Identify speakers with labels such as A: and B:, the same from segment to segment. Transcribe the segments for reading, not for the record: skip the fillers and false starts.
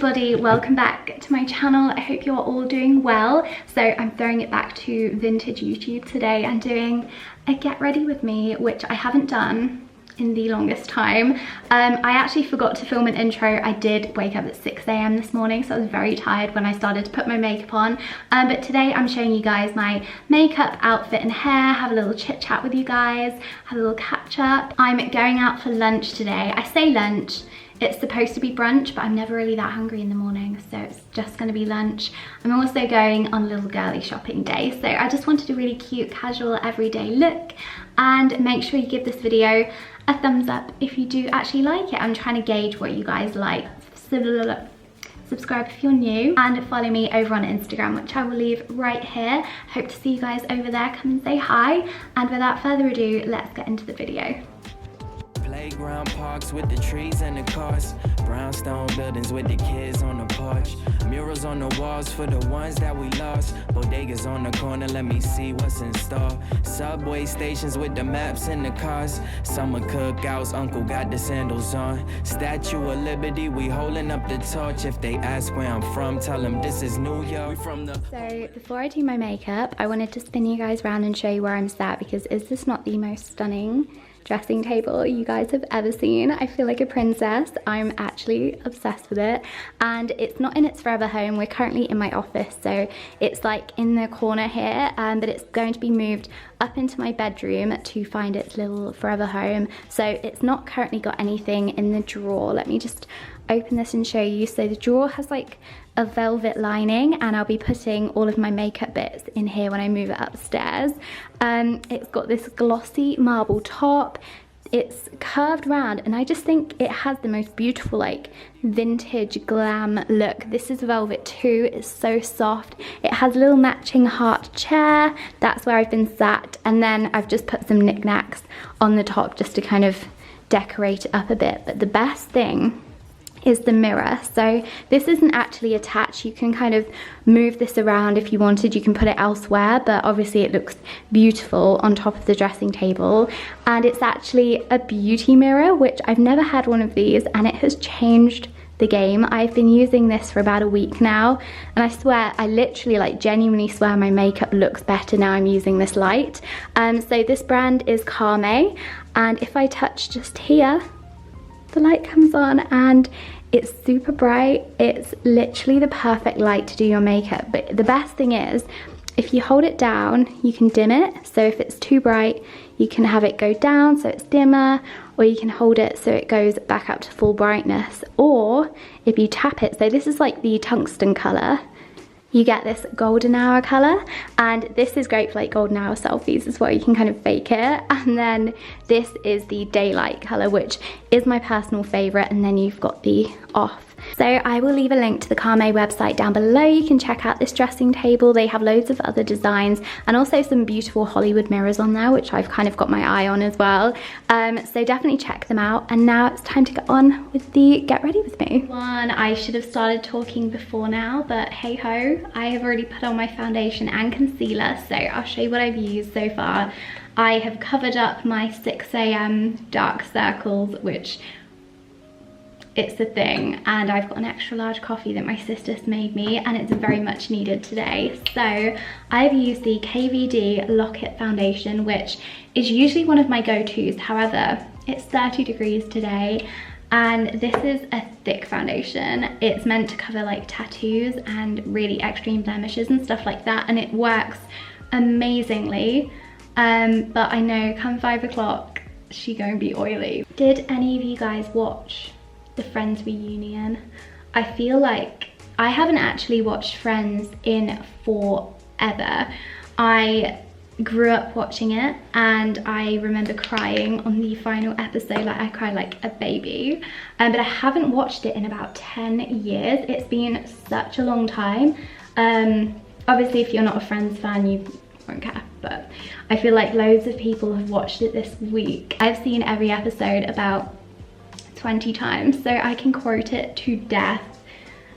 A: everybody, welcome back to my channel. I hope you're all doing well. So I'm throwing it back to vintage YouTube today and doing a get ready with me, which I haven't done in the longest time. I actually forgot to film an intro. I did wake up at 6 AM this morning, so I was very tired when I started to put my makeup on. But today I'm showing you guys my makeup, outfit and hair, have a little chit chat with you guys, have a little catch up. I'm going out for lunch today. I say lunch, it's supposed to be brunch, but I'm never really that hungry in the morning, so it's just gonna be lunch. I'm also going on a little girly shopping day, so I just wanted a really cute, casual, everyday look. And make sure you give this video a thumbs up if you do actually like it. I'm trying to gauge what you guys like. Subscribe if you're new and follow me over on Instagram, which I will leave right here. Hope to see you guys over there. Come and say hi. And without further ado, let's get into the video.
B: Playground parks with the trees and the cars, brownstone buildings with the kids on the porch, murals on the walls for the ones that we lost, bodegas on the corner, let me see what's in store, subway stations with the maps and the cars, summer cookouts, uncle got the sandals on, Statue of Liberty, we holding up the torch. If they ask where I'm from, tell them this is New York.
A: So before I do my makeup, I wanted to spin you guys around and show you where I'm sat, because is this not the most stunning dressing table you guys have ever seen? I feel like a princess. I'm actually obsessed with it, and it's not in its forever home. We're currently in my office, so it's like in the corner here, but it's going to be moved up into my bedroom to find its little forever home. So it's not currently got anything in the drawer. Let me just open this and show you. So the drawer has like a velvet lining, and I'll be putting all of my makeup bits in here when I move it upstairs. It's got this glossy marble top. It's curved round, and I just think it has the most beautiful like vintage glam look. This is velvet too. It's so soft. It has a little matching heart chair. That's where I've been sat, and then I've just put some knickknacks on the top just to kind of decorate it up a bit. But the best thing is the mirror. So this isn't actually attached. You can kind of move this around if you wanted. You can put it elsewhere, but obviously it looks beautiful on top of the dressing table. And it's actually a beauty mirror, which I've never had one of these, and it has changed the game. I've been using this for about a week now, and I swear, I literally like genuinely swear my makeup looks better now I'm using this light. So this brand is Carme, and if I touch just here, the light comes on and it's super bright. It's literally the perfect light to do your makeup. But the best thing is, if you hold it down, you can dim it. So if it's too bright, you can have it go down so it's dimmer, or you can hold it so it goes back up to full brightness. Or if you tap it, so this is like the tungsten color, you get this golden hour color, and this is great for like golden hour selfies as well. You can kind of fake it. And then this is the daylight color, which is my personal favorite, and then you've got the off. So I will leave a link to the Carme website down below. You can check out this dressing table. They have loads of other designs and also some beautiful Hollywood mirrors on there, which I've kind of got my eye on as well. So definitely check them out. And now it's time to get on with the get ready with me. I should have started talking before now, but hey ho, I have already put on my foundation and concealer, so I'll show you what I've used so far. I have covered up my 6 AM dark circles, which it's a thing, and I've got an extra large coffee that my sister's made me, and it's very much needed today. So I've used the KVD Lock-It foundation, which is usually one of my go-tos. However, it's 30 degrees today, and this is a thick foundation. It's meant to cover like tattoos and really extreme blemishes and stuff like that, and it works amazingly. But I know come 5 o'clock, she gonna be oily. Did any of you guys watch the Friends reunion? I feel like I haven't actually watched Friends in forever. I grew up watching it, and I remember crying on the final episode. Like I cried like a baby, but I haven't watched it in about 10 years. It's been such a long time. Obviously if you're not a Friends fan, you won't care, but I feel like loads of people have watched it this week. I've seen every episode about 20 times, so I can quote it to death.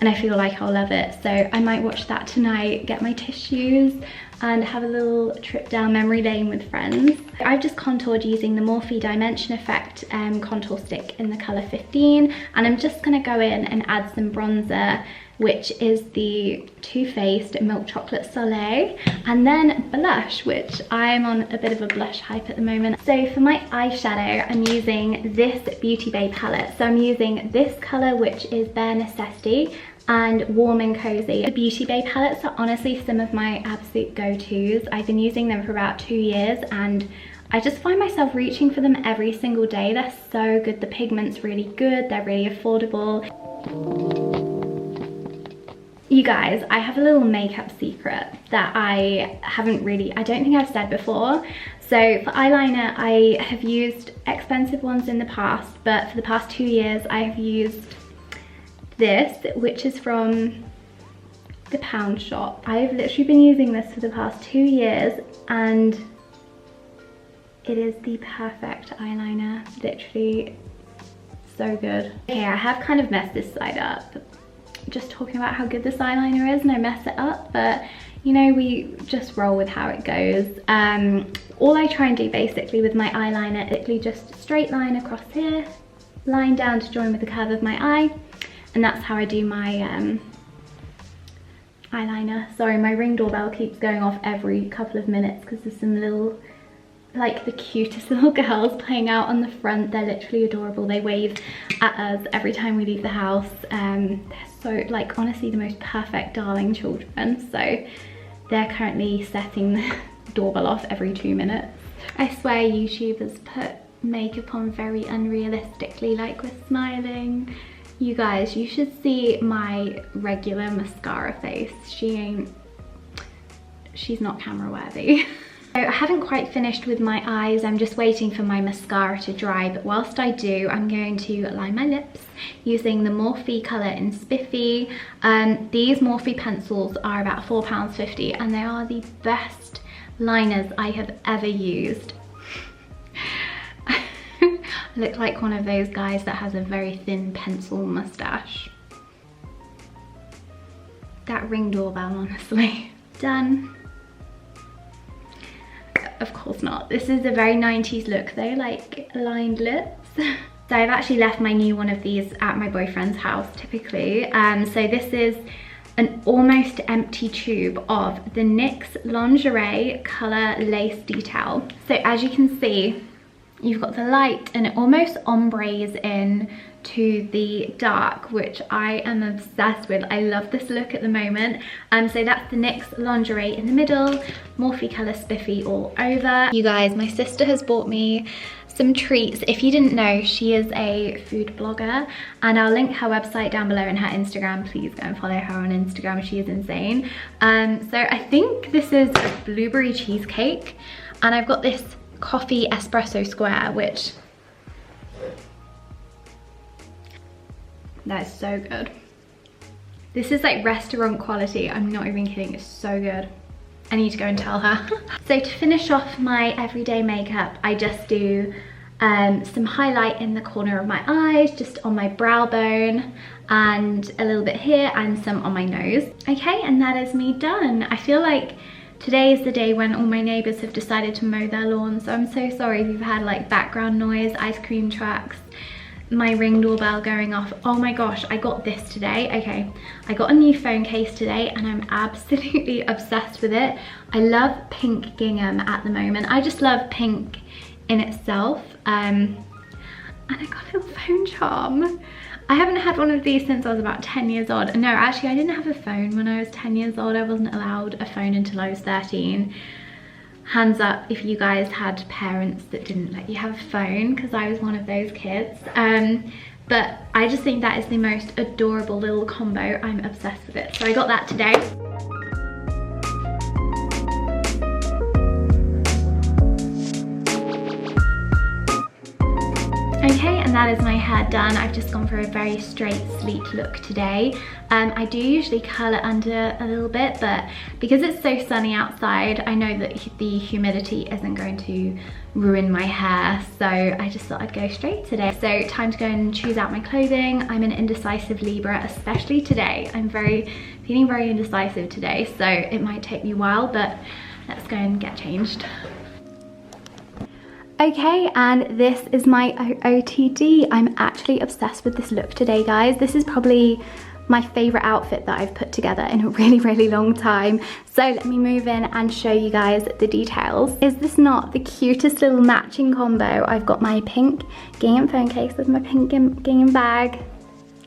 A: and I feel like I'll love it. So I might watch that tonight, get my tissues, and have a little trip down memory lane with friends. I've just contoured using the Morphe Dimension Effect contour stick in the colour 15, and I'm just going to go in and add some bronzer, which is the Too Faced Milk Chocolate Soleil, and then blush, which I'm on a bit of a blush hype at the moment. So for my eyeshadow, I'm using this Beauty Bay palette. So I'm using this colour, which is Bare Necessity, and Warm and Cozy. The Beauty Bay palettes are honestly some of my absolute go-tos. I've been using them for about 2 years, and I just find myself reaching for them every single day. They're so good. The pigment's really good. They're really affordable. You guys, I have a little makeup secret that I don't think I've said before. So for eyeliner, I have used expensive ones in the past, but for the past 2 years, I have used this, which is from the Pound Shop. I've literally been using this for the past 2 years, and it is the perfect eyeliner. Literally so good. Okay, I have kind of messed this side up, just talking about how good this eyeliner is, and I mess it up, but you know, we just roll with how it goes. All I try and do basically with my eyeliner is just straight line across here, line down to join with the curve of my eye, and that's how I do my eyeliner. Sorry, my Ring doorbell keeps going off every couple of minutes because there's some little, like the cutest little girls playing out on the front. They're literally adorable. They wave at us every time we leave the house. They're so, like, honestly the most perfect darling children. So they're currently setting the doorbell off every 2 minutes. I swear YouTubers put makeup on very unrealistically, like we're smiling. You guys, you should see my regular mascara face. She's not camera worthy. So I haven't quite finished with my eyes. I'm just waiting for my mascara to dry, but whilst I do, I'm going to line my lips using the Morphe colour in Spiffy. These Morphe pencils are about £4.50, and they are the best liners I have ever used. I look like one of those guys that has a very thin pencil moustache. That Ring doorbell, honestly. Done. Of course not. This is a very 90s look though, like lined lips. So I've actually left my new one of these at my boyfriend's house typically. So this is an almost empty tube of the NYX Lingerie Colour Lace Detail. So as you can see, you've got the light and it almost ombres in to the dark, which I am obsessed with. I love this look at the moment. So that's the NYX Lingerie in the middle, Morphe colour Spiffy all over. You guys, my sister has bought me some treats. If you didn't know, she is a food blogger, and I'll link her website down below and her Instagram. Please go and follow her on Instagram. She is insane. So I think this is a blueberry cheesecake, and I've got this coffee espresso square, which that is so good. This is like restaurant quality. I'm not even kidding, it's so good. I need to go and tell her. So to finish off my everyday makeup, I just do some highlight in the corner of my eyes, just on my brow bone, and a little bit here, and some on my nose. Okay, and that is me done. I feel like today is the day when all my neighbours have decided to mow their lawn, so I'm so sorry if you've had like background noise, ice cream trucks, my Ring doorbell going off. Oh my gosh, I got this today. Okay, I got a new phone case today and I'm absolutely obsessed with it. I love pink gingham at the moment. I just love pink in itself. And I got a little phone charm. I haven't had one of these since I was about 10 years old. No, actually I didn't have a phone when I was 10 years old. I wasn't allowed a phone until I was 13. Hands up if you guys had parents that didn't let you have a phone, because I was one of those kids. But I just think that is the most adorable little combo. I'm obsessed with it. So I got that today. Okay, and that is my hair done. I've just gone for a very straight, sleek look today. I do usually curl it under a little bit, but because it's so sunny outside, I know that the humidity isn't going to ruin my hair, so I just thought I'd go straight today. So time to go and choose out my clothing. I'm an indecisive Libra, especially today. I'm feeling very indecisive today, so it might take me a while, but let's go and get changed. Okay, and this is my OOTD. I'm actually obsessed with this look today, guys. This is probably my favorite outfit that I've put together in a really long time. So let me move in and show you guys the details. Is this not the cutest little matching combo? I've got my pink gingham phone case with my pink gingham bag.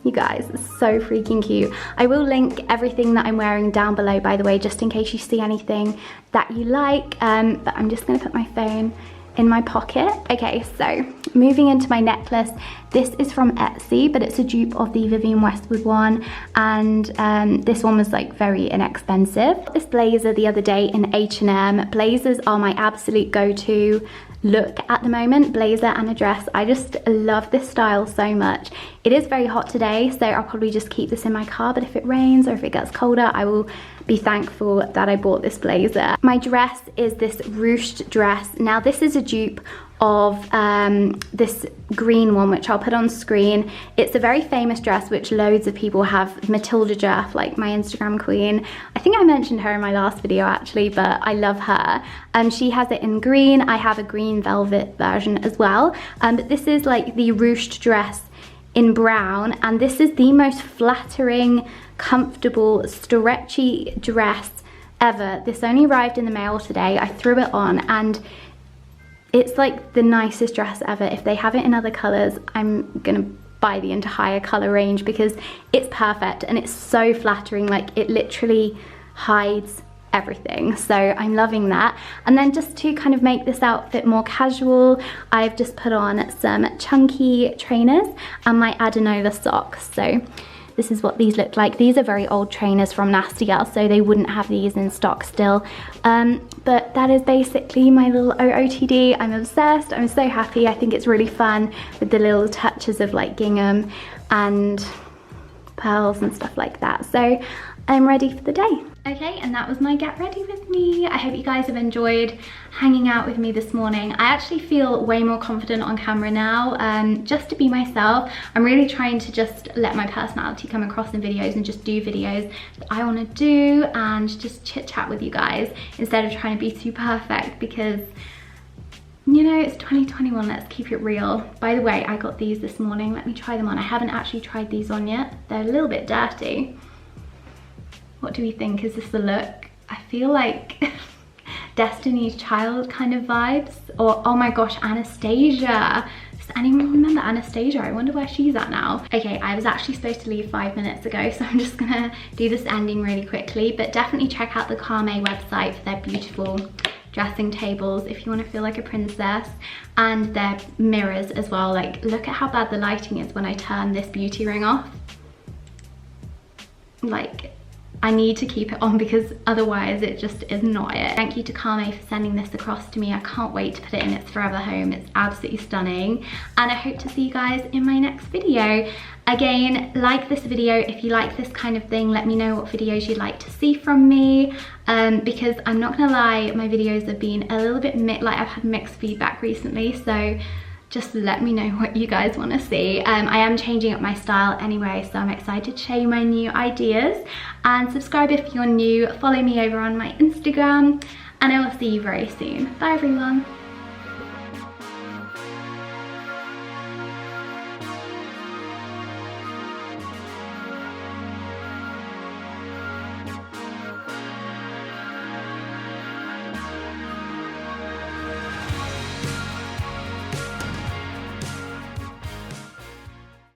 A: You guys, it's so freaking cute. I will link everything that I'm wearing down below, by the way, just in case you see anything that you like. But I'm just gonna put my phone in my pocket. Okay, so moving into my necklace. This is from Etsy, but it's a dupe of the Vivienne Westwood one, and this one was like very inexpensive. This blazer the other day in H&M. Blazers are my absolute go-to look at the moment, blazer and a dress. I just love this style so much. It is very hot today, so I'll probably just keep this in my car, but if it rains or if it gets colder, I will be thankful that I bought this blazer. My dress is this ruched dress. Now this is a dupe of this green one, which I'll put on screen. It's a very famous dress which loads of people have. Matilda Jeff, like my Instagram queen. I think I mentioned her in my last video actually, but I love her. She has it in green. I have a green velvet version as well. But this is like the ruched dress in brown, and this is the most flattering, comfortable, stretchy dress ever. This only arrived in the mail today. I threw it on and it's like the nicest dress ever. If they have it in other colors, I'm gonna buy the entire color range because it's perfect and it's so flattering. Like, it literally hides everything, so I'm loving that. And then just to kind of make this outfit more casual, I've just put on some chunky trainers and my Adenola socks. So this is what these look like. These are very old trainers from Nasty Girl, so they wouldn't have these in stock still. But that is basically my little OOTD. I'm obsessed. I'm so happy. I think it's really fun with the little touches of like gingham and pearls and stuff like that. So I'm ready for the day. Okay, and that was my get ready with me. I hope you guys have enjoyed hanging out with me this morning. I actually feel way more confident on camera now, just to be myself. I'm really trying to just let my personality come across in videos and just do videos that I want to do and just chit chat with you guys instead of trying to be too perfect, because you know, it's 2021, let's keep it real. By the way, I got these this morning. Let me try them on. I haven't actually tried these on yet. They're a little bit dirty. What do we think? Is this the look? I feel like Destiny's Child kind of vibes. Or, oh my gosh, Anastasia. Does anyone remember Anastasia? I wonder where she's at now. Okay, I was actually supposed to leave 5 minutes ago, so I'm just gonna do this ending really quickly. But definitely check out the Carme website for their beautiful dressing tables if you want to feel like a princess, and their mirrors as well. Like, look at how bad the lighting is when I turn this beauty ring off. Like, I need to keep it on because otherwise it just is not it. Thank you to Carme for sending this across to me. I can't wait to put it in its forever home. It's absolutely stunning, and I hope to see you guys in my next video. Again, like this video if you like this kind of thing. Let me know what videos you'd like to see from me, because I'm not gonna lie, my videos have been a little bit like I've had mixed feedback recently, so just let me know what you guys want to see. I am changing up my style anyway, so I'm excited to show you my new ideas. And subscribe if you're new, follow me over on my Instagram, and I will see you very soon. Bye everyone.